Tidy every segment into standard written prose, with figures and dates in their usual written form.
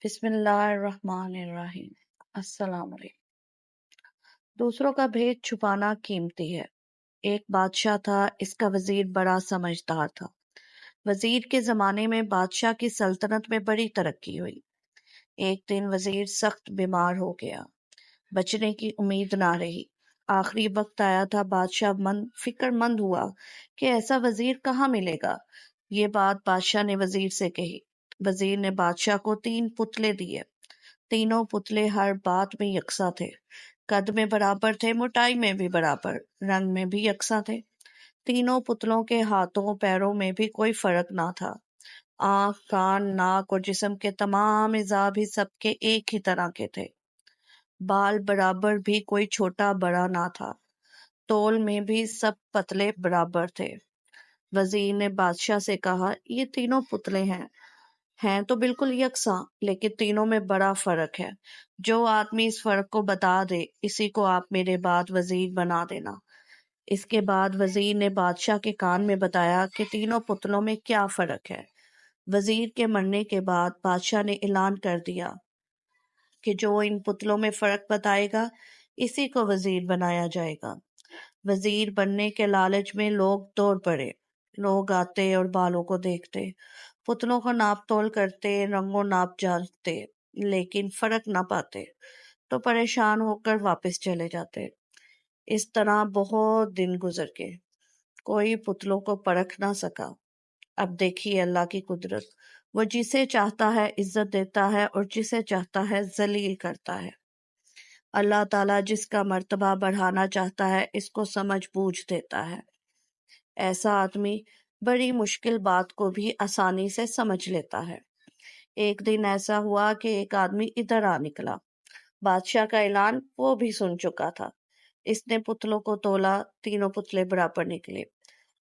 بسم اللہ الرحمن الرحیم۔ السلام علیکم۔ دوسروں کا بھید چھپانا قیمتی ہے۔ ایک بادشاہ تھا، اس کا وزیر بڑا سمجھدار تھا۔ وزیر کے زمانے میں بادشاہ کی سلطنت میں بڑی ترقی ہوئی۔ ایک دن وزیر سخت بیمار ہو گیا، بچنے کی امید نہ رہی۔ آخری وقت آیا تھا، بادشاہ فکر مند ہوا کہ ایسا وزیر کہاں ملے گا۔ یہ بات بادشاہ نے وزیر سے کہی۔ وزیر نے بادشاہ کو 3 پتلے دیے۔ تینوں پتلے ہر بات میں یکساں تھے، قد میں برابر تھے، موٹائی میں بھی برابر، رنگ میں بھی یکساں تھے۔ تینوں پتلوں کے ہاتھوں پیروں میں بھی کوئی فرق نہ تھا۔ آنکھ، کان، ناک اور جسم کے تمام اعضاء بھی سب کے ایک ہی طرح کے تھے۔ بال برابر بھی کوئی چھوٹا بڑا نہ تھا۔ تول میں بھی سب پتلے برابر تھے۔ وزیر نے بادشاہ سے کہا، یہ تینوں پتلے ہیں تو بالکل یکساں، لیکن تینوں میں بڑا فرق ہے۔ جو آدمی اس فرق کو بتا دے، اسی کو آپ میرے بعد وزیر بنا دینا۔ اس کے بعد وزیر نے بادشاہ کے کان میں بتایا کہ تینوں پتلوں میں کیا فرق ہے۔ وزیر کے مرنے کے بعد بادشاہ نے اعلان کر دیا کہ جو ان پتلوں میں فرق بتائے گا، اسی کو وزیر بنایا جائے گا۔ وزیر بننے کے لالچ میں لوگ دوڑ پڑے۔ لوگ آتے اور بالوں کو دیکھتے، پتلوں کو ناپ تول کرتے، رنگ و ناپ جانتے، لیکن فرق نہ پاتے تو پریشان ہو کر واپس چلے جاتے۔ اس طرح بہت دن گزر گئے، کوئی پتلوں کو پرکھ نہ سکا۔ اب دیکھیے اللہ کی قدرت، وہ جسے چاہتا ہے عزت دیتا ہے اور جسے چاہتا ہے ذلیل کرتا ہے۔ اللہ تعالیٰ جس کا مرتبہ بڑھانا چاہتا ہے، اس کو سمجھ بوجھ دیتا ہے۔ ایسا آدمی بڑی مشکل بات کو بھی آسانی سے سمجھ لیتا ہے۔ ایک دن ایسا ہوا کہ ایک آدمی ادھر آ نکلا۔ بادشاہ کا اعلان وہ بھی سن چکا تھا۔ اس نے پتلوں کو تولا، تینوں پتلے برابر نکلے۔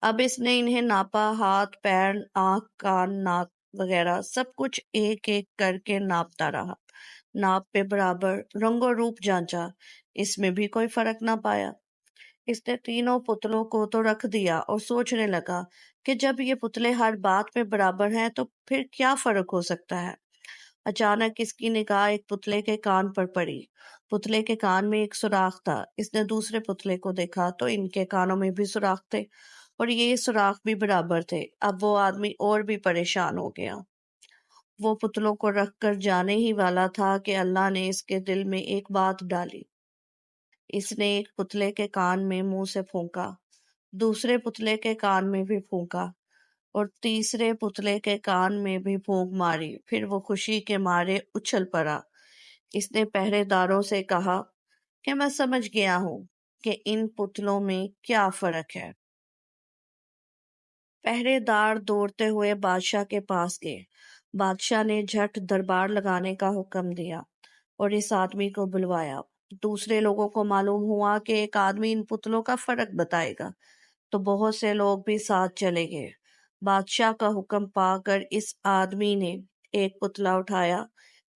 اب اس نے انہیں ناپا، ہاتھ، پیر، آنکھ، کان، ناک وغیرہ سب کچھ ایک ایک کر کے ناپتا رہا۔ ناپ پہ برابر، رنگ و روپ جانچا، اس میں بھی کوئی فرق نہ پایا۔ اس نے تینوں پتلوں کو تو رکھ دیا اور سوچنے لگا کہ جب یہ پتلے ہر بات میں برابر ہیں تو پھر کیا فرق ہو سکتا ہے۔ اچانک اس کی نگاہ ایک پتلے کے کان پر پڑی۔ پتلے کے کان میں ایک سوراخ تھا۔ اس نے دوسرے پتلے کو دیکھا تو ان کے کانوں میں بھی سوراخ تھے اور یہ سوراخ بھی برابر تھے۔ اب وہ آدمی اور بھی پریشان ہو گیا۔ وہ پتلوں کو رکھ کر جانے ہی والا تھا کہ اللہ نے اس کے دل میں ایک بات ڈالی۔ اس نے ایک پتلے کے کان میں منہ سے پھونکا، دوسرے پتلے کے کان میں بھی پھونکا اور تیسرے پتلے کے کان میں بھی پھونک ماری۔ پھر وہ خوشی کے مارے اچھل پڑا۔ اس نے پہرے داروں سے کہا کہ میں سمجھ گیا ہوں کہ ان پتلوں میں کیا فرق ہے۔ پہرے دار دوڑتے ہوئے بادشاہ کے پاس گئے۔ بادشاہ نے جھٹ دربار لگانے کا حکم دیا اور اس آدمی کو بلوایا۔ دوسرے لوگوں کو معلوم ہوا کہ ایک آدمی ان پتلوں کا فرق بتائے گا، تو بہت سے لوگ بھی ساتھ چلے گئے۔ بادشاہ کا حکم پا کر اس آدمی نے ایک پتلا اٹھایا،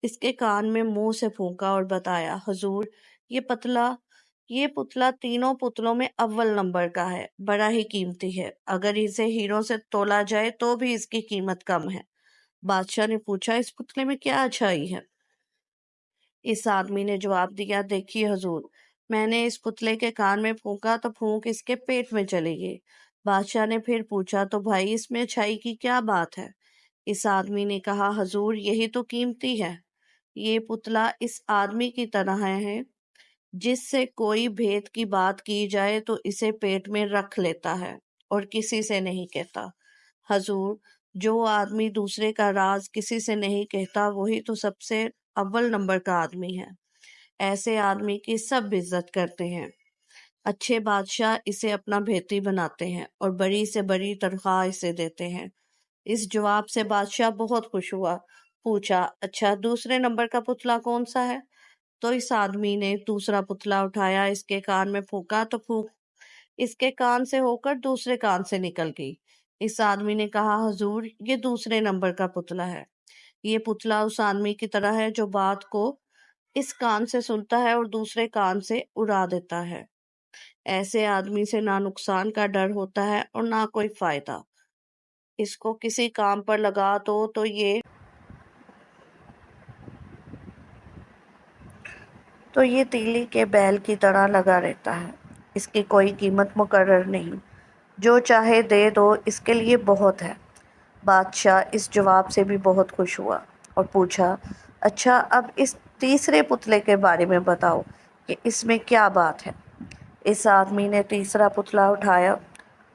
اس کے کان میں منہ سے پھونکا اور بتایا، حضور یہ پتلا تینوں پتلوں میں اول نمبر کا ہے، بڑا ہی قیمتی ہے، اگر اسے ہیروں سے تولا جائے تو بھی اس کی قیمت کم ہے۔ بادشاہ نے پوچھا، اس پتلے میں کیا اچھائی ہے؟ اس آدمی نے جواب دیا، دیکھیے حضور، میں نے اس پتلے کے کان میں پھونکا تو پھونک اس کے پیٹ میں چلی گئی۔ بادشاہ نے پھر پوچھا، تو بھائی اس میں اچھائی کی کیا بات ہے؟ اس آدمی نے کہا، حضور یہی تو قیمتی ہے۔ یہ پتلا اس آدمی کی طرح ہے جس سے کوئی بھید کی بات کی جائے تو اسے پیٹ میں رکھ لیتا ہے اور کسی سے نہیں کہتا۔ حضور، جو آدمی دوسرے کا راز کسی سے نہیں کہتا وہی تو سب سے اول نمبر کا آدمی ہے۔ ایسے آدمی کی سب عزت کرتے ہیں۔ اچھے بادشاہ اسے اپنا بھیتی بناتے ہیں اور بڑی سے بڑی تنخواہ اسے دیتے ہیں۔ اس جواب سے بادشاہ بہت خوش ہوا۔ پوچھا، اچھا دوسرے نمبر کا پتلا کون سا ہے؟ تو اس آدمی نے دوسرا پتلا اٹھایا، اس کے کان میں پھونکا تو پھونک اس کے کان سے ہو کر دوسرے کان سے نکل گئی۔ اس آدمی نے کہا، حضور یہ دوسرے نمبر کا پتلا ہے۔ یہ پتلا اس آدمی کی طرح ہے جو بات کو اس کان سے سنتا ہے اور دوسرے کان سے اڑا دیتا ہے۔ ایسے آدمی سے نہ نقصان کا ڈر ہوتا ہے اور نہ کوئی فائدہ۔ اس کو کسی کام پر لگا دو تو یہ تو یہ تیلی کے بیل کی طرح لگا رہتا ہے، اس کی کوئی قیمت مقرر نہیں، جو چاہے دے دو، اس کے لیے بہت ہے۔ بادشاہ اس جواب سے بھی بہت خوش ہوا اور پوچھا، اچھا اب اس تیسرے پتلے کے بارے میں بتاؤ کہ اس میں کیا بات ہے۔ اس آدمی نے تیسرا پتلا اٹھایا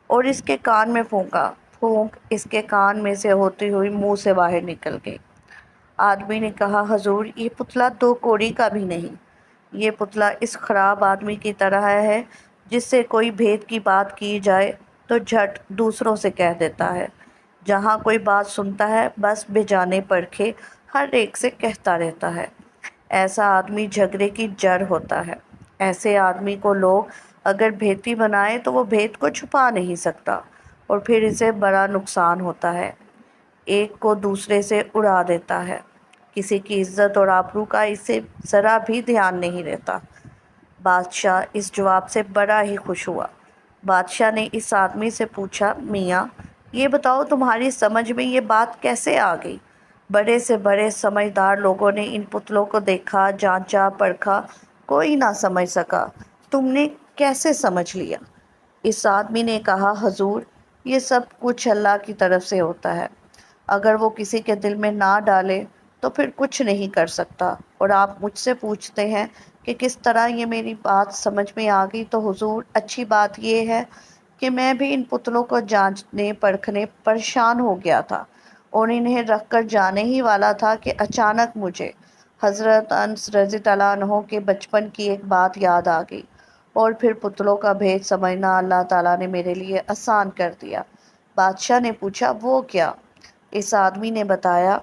اور اس کے کان میں پھونکا، پھونک اس کے کان میں سے ہوتی ہوئی منہ سے باہر نکل گئی۔ آدمی نے کہا، حضور یہ پتلا 2 کوڑی کا بھی نہیں، یہ پتلا اس خراب آدمی کی طرح ہے جس سے کوئی بھید کی بات کی جائے تو جھٹ دوسروں سے کہہ دیتا ہے، جہاں کوئی بات سنتا ہے بس بے جانے پرکھے ہر ایک سے کہتا رہتا ہے۔ ایسا آدمی جھگڑے کی جڑ ہوتا ہے۔ ایسے آدمی کو لوگ اگر بھیتی بنائیں تو وہ بھید کو چھپا نہیں سکتا اور پھر اسے بڑا نقصان ہوتا ہے، ایک کو دوسرے سے اڑا دیتا ہے، کسی کی عزت اور آبرو کا اسے ذرا بھی دھیان نہیں رہتا۔ بادشاہ اس جواب سے بڑا ہی خوش ہوا۔ بادشاہ نے اس آدمی سے پوچھا، میاں یہ بتاؤ تمہاری سمجھ میں یہ بات کیسے آ گئی؟ بڑے سے بڑے سمجھدار لوگوں نے ان پتلوں کو دیکھا، جانچا، پرکھا، کوئی نہ سمجھ سکا، تم نے کیسے سمجھ لیا؟ اس آدمی نے کہا، حضور یہ سب کچھ اللہ کی طرف سے ہوتا ہے، اگر وہ کسی کے دل میں نہ ڈالے تو پھر کچھ نہیں کر سکتا، اور آپ مجھ سے پوچھتے ہیں کہ کس طرح یہ میری بات سمجھ میں آ گئی، تو حضور اچھی بات یہ ہے کہ میں بھی ان پتلوں کو جانچنے پرکھنے پریشان ہو گیا تھا اور انہیں رکھ کر جانے ہی والا تھا کہ اچانک مجھے حضرت انس رضی اللہ عنہ کے بچپن کی ایک بات یاد آ گئی، اور پھر پتلوں کا بھید سمجھنا اللہ تعالیٰ نے میرے لیے آسان کر دیا۔ بادشاہ نے پوچھا، وہ کیا؟ اس آدمی نے بتایا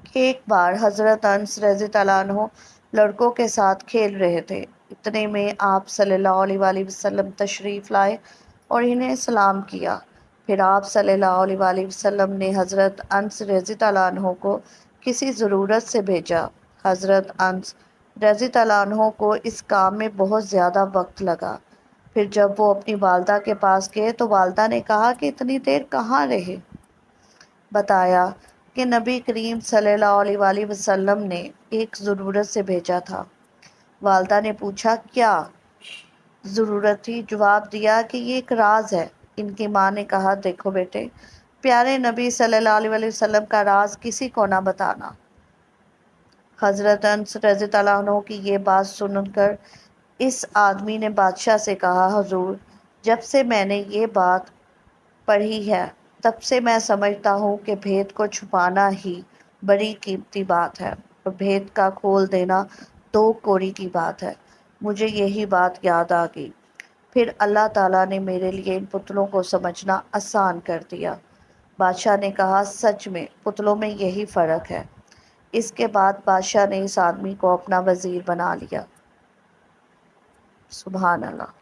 کہ ایک بار حضرت انس رضی اللہ عنہ لڑکوں کے ساتھ کھیل رہے تھے، اتنے میں آپ صلی اللہ علیہ وآلہ وسلم تشریف لائے اور انہیں سلام کیا۔ پھر آپ صلی اللہ علیہ وآلہ وسلم نے حضرت انس رضی اللہ عنہ کو کسی ضرورت سے بھیجا۔ حضرت انس رضی اللہ عنہ کو اس کام میں بہت زیادہ وقت لگا۔ پھر جب وہ اپنی والدہ کے پاس گئے تو والدہ نے کہا کہ اتنی دیر کہاں رہے؟ بتایا کہ نبی کریم صلی اللہ علیہ وآلہ وسلم نے ایک ضرورت سے بھیجا تھا۔ والدہ نے پوچھا، کیا ضرورت تھی؟ جواب دیا کہ یہ ایک راز ہے۔ ان کی ماں نے کہا، دیکھو بیٹے، پیارے نبی صلی اللہ علیہ وآلہ وسلم کا راز کسی کو نہ بتانا۔ حضرت انس رضی اللہ عنہ کی یہ بات سن کر اس آدمی نے بادشاہ سے کہا، حضور جب سے میں نے یہ بات پڑھی ہے تب سے میں سمجھتا ہوں کہ بھید کو چھپانا ہی بڑی قیمتی بات ہے اور بھید کا کھول دینا 2 کوڑی کی بات ہے۔ مجھے یہی بات یاد آ گئی۔ پھر اللہ تعالیٰ نے میرے لیے ان پتلوں کو سمجھنا آسان کر دیا۔ بادشاہ نے کہا، سچ میں پتلوں میں یہی فرق ہے۔ اس کے بعد بادشاہ نے اس آدمی کو اپنا وزیر بنا لیا۔ سبحان اللہ۔